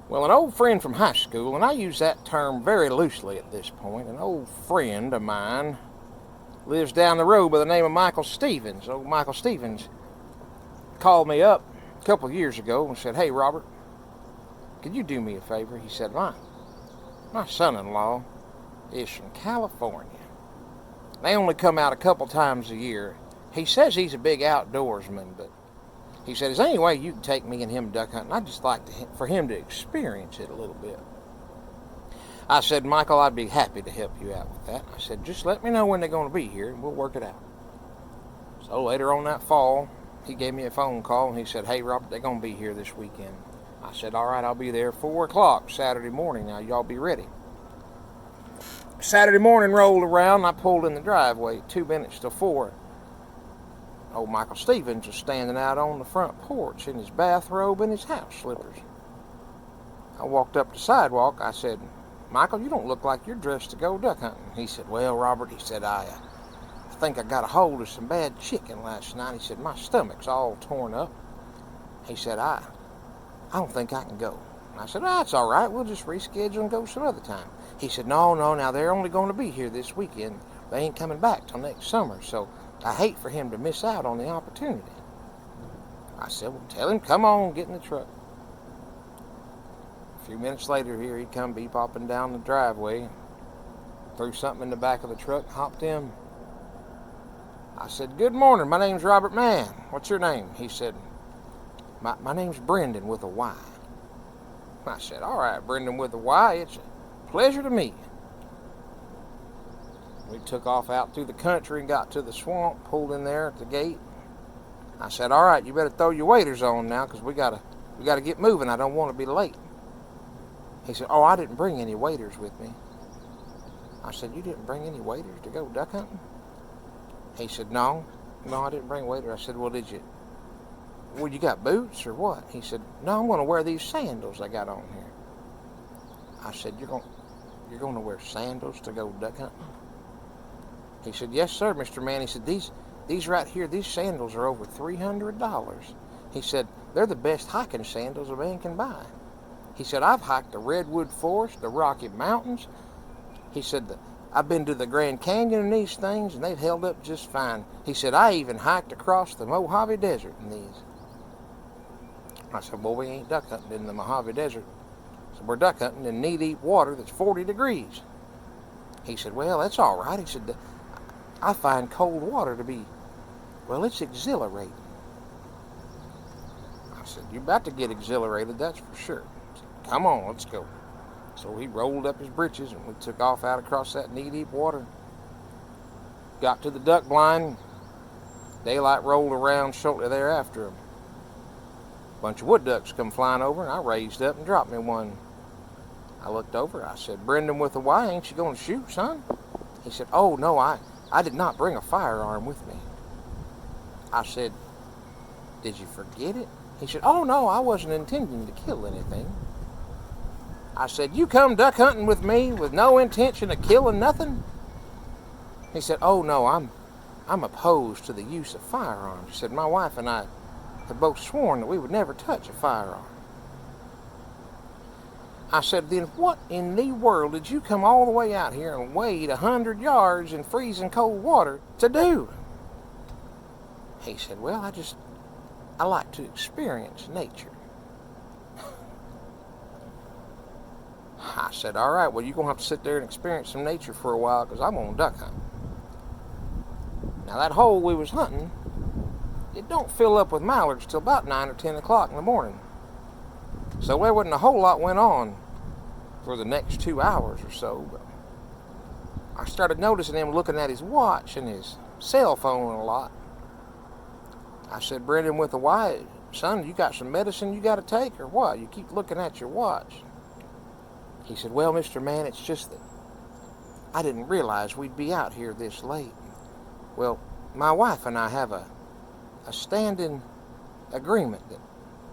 Well, an old friend from high school, and I use that term very loosely at this point, an old friend of mine lives down the road by the name of Michael Stevens. Old Michael Stevens called me up a couple of years ago and said, "Hey, Robert, could you do me a favor?" He said, my son-in-law is from California. They only come out a couple times a year. He says he's a big outdoorsman, but he said, "Is there any way you can take me and him duck hunting? I'd just like for him to experience it a little bit." I said, "Michael, I'd be happy to help you out with that." I said, "Just let me know when they're going to be here and we'll work it out." So later on that fall, he gave me a phone call and he said, "Hey, Robert, they're going to be here this weekend." I said, "All right, I'll be there 4 o'clock Saturday morning. Now, y'all be ready." Saturday morning rolled around and I pulled in the driveway 2 minutes to 4. Old Michael Stevens was standing out on the front porch in his bathrobe and his house slippers. I walked up the sidewalk. I said, "Michael, you don't look like you're dressed to go duck hunting." He said, "Well, Robert," he said, I think I got a hold of some bad chicken last night." He said, "My stomach's all torn up." He said, I don't think I can go." I said, "That's all right. We'll just reschedule and go some other time." He said, No, now they're only going to be here this weekend. They ain't coming back till next summer, so I hate for him to miss out on the opportunity." I said, "Well, tell him, come on, get in the truck." A few minutes later, here he come bebopping down the driveway, threw something in the back of the truck, hopped in. I said, "Good morning, my name's Robert Mann. What's your name?" He said, my name's Brendan with a Y." I said, "All right, Brendan with a Y, it's a pleasure to meet you." We took off out through the country and got to the swamp, pulled in there at the gate. I said, "All right, you better throw your waders on now, because we gotta get moving. I don't want to be late." He said, "Oh, I didn't bring any waders with me." I said, "You didn't bring any waders to go duck hunting?" He said, No, I didn't bring waders." I said, "Well, you got boots or what?" He said, "No, I'm going to wear these sandals I got on here." I said, You're going to wear sandals to go duck hunting?" He said, "Yes, sir, Mr. Mann." He said, these right here, these sandals are over $300. He said, "They're the best hiking sandals a man can buy." He said, "I've hiked the Redwood Forest, the Rocky Mountains." He said, "I've been to the Grand Canyon in these things, and they've held up just fine." He said, "I even hiked across the Mojave Desert in these." I said, "Well, we ain't duck hunting in the Mojave Desert. So we're duck hunting in knee-deep water that's 40 degrees. He said, "Well, that's all right." He said, "I find cold water to be, well, it's exhilarating." I said, "You're about to get exhilarated, that's for sure." He said, "Come on, let's go." So he rolled up his britches and we took off out across that knee-deep water. Got to the duck blind. Daylight rolled around shortly thereafter. A bunch of wood ducks come flying over, and I raised up and dropped me one. I looked over. I said, "Brendan with a Y, ain't you going to shoot, son?" He said, "Oh, no, I did not bring a firearm with me." I said, "Did you forget it?" He said, "Oh, no, I wasn't intending to kill anything." I said, "You come duck hunting with me with no intention of killing nothing?" He said, "Oh, no, I'm opposed to the use of firearms." He said, "My wife and I have both sworn that we would never touch a firearm." I said, "Then what in the world did you come all the way out here and wade 100 yards in freezing cold water to do?" He said, "Well, I like to experience nature." I said, "All right, well, you're going to have to sit there and experience some nature for a while, because I'm going to duck hunt." Now, that hole we was hunting, it don't fill up with mallards till about 9 or 10 o'clock in the morning. So there wasn't a whole lot went on for the next 2 hours or so. But I started noticing him looking at his watch and his cell phone a lot. I said, "Brendan with a Y, son, you got some medicine you got to take or what? You keep looking at your watch." He said, "Well, Mr. Mann, it's just that I didn't realize we'd be out here this late. Well, my wife and I have a standing agreement that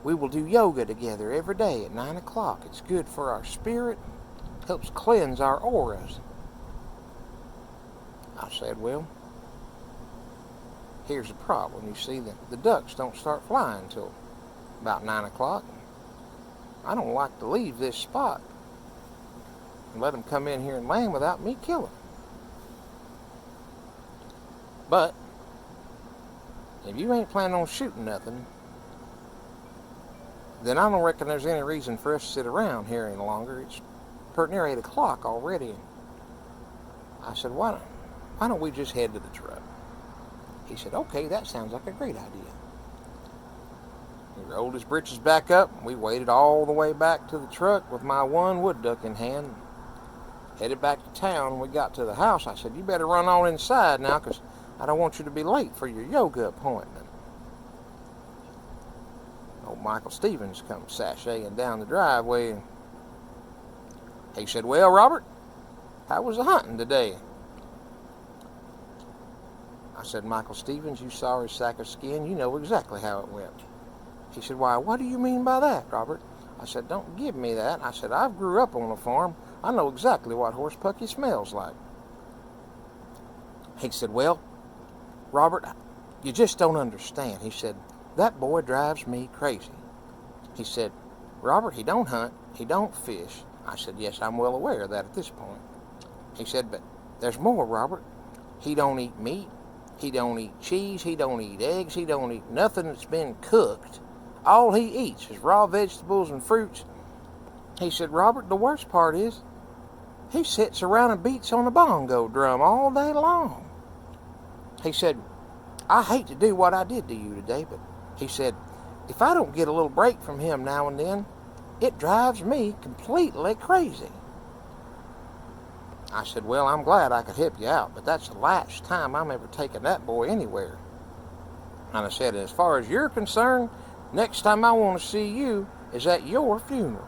we will do yoga together every day at 9 o'clock. It's good for our spirit, helps cleanse our auras." I said, "Well, here's the problem. You see, the ducks don't start flying until about 9 o'clock. I don't like to leave this spot and let them come in here and land without me killing. But if you ain't planning on shooting nothing, then I don't reckon there's any reason for us to sit around here any longer. It's pretty near 8 o'clock already. I said, why don't we just head to the truck? He said, okay, that sounds like a great idea. He rolled his britches back up. We waded all the way back to the truck with my one wood duck in hand. Headed back to town. When we got to the house, I said, you better run on inside now, because I don't want you to be late for your yoga appointment. Old Michael Stevens come sashaying down the driveway, and he said, well, Robert, how was the hunting today? I said, Michael Stevens, you sorry sack of skin, you know exactly how it went. He said, why, what do you mean by that, Robert? I said, don't give me that. I said, I've grew up on a farm. I know exactly what horse pucky smells like. He said, well, Robert, you just don't understand. He said, that boy drives me crazy. He said, Robert, he don't hunt, he don't fish. I said, yes, I'm well aware of that at this point. He said, but there's more, Robert. He don't eat meat, he don't eat cheese, he don't eat eggs, he don't eat nothing that's been cooked. All he eats is raw vegetables and fruits. He said, Robert, the worst part is, he sits around and beats on a bongo drum all day long. He said, I hate to do what I did to you today, but he said, if I don't get a little break from him now and then, it drives me completely crazy. I said, well, I'm glad I could help you out, but that's the last time I'm ever taking that boy anywhere. And I said, as far as you're concerned, next time I want to see you is at your funeral.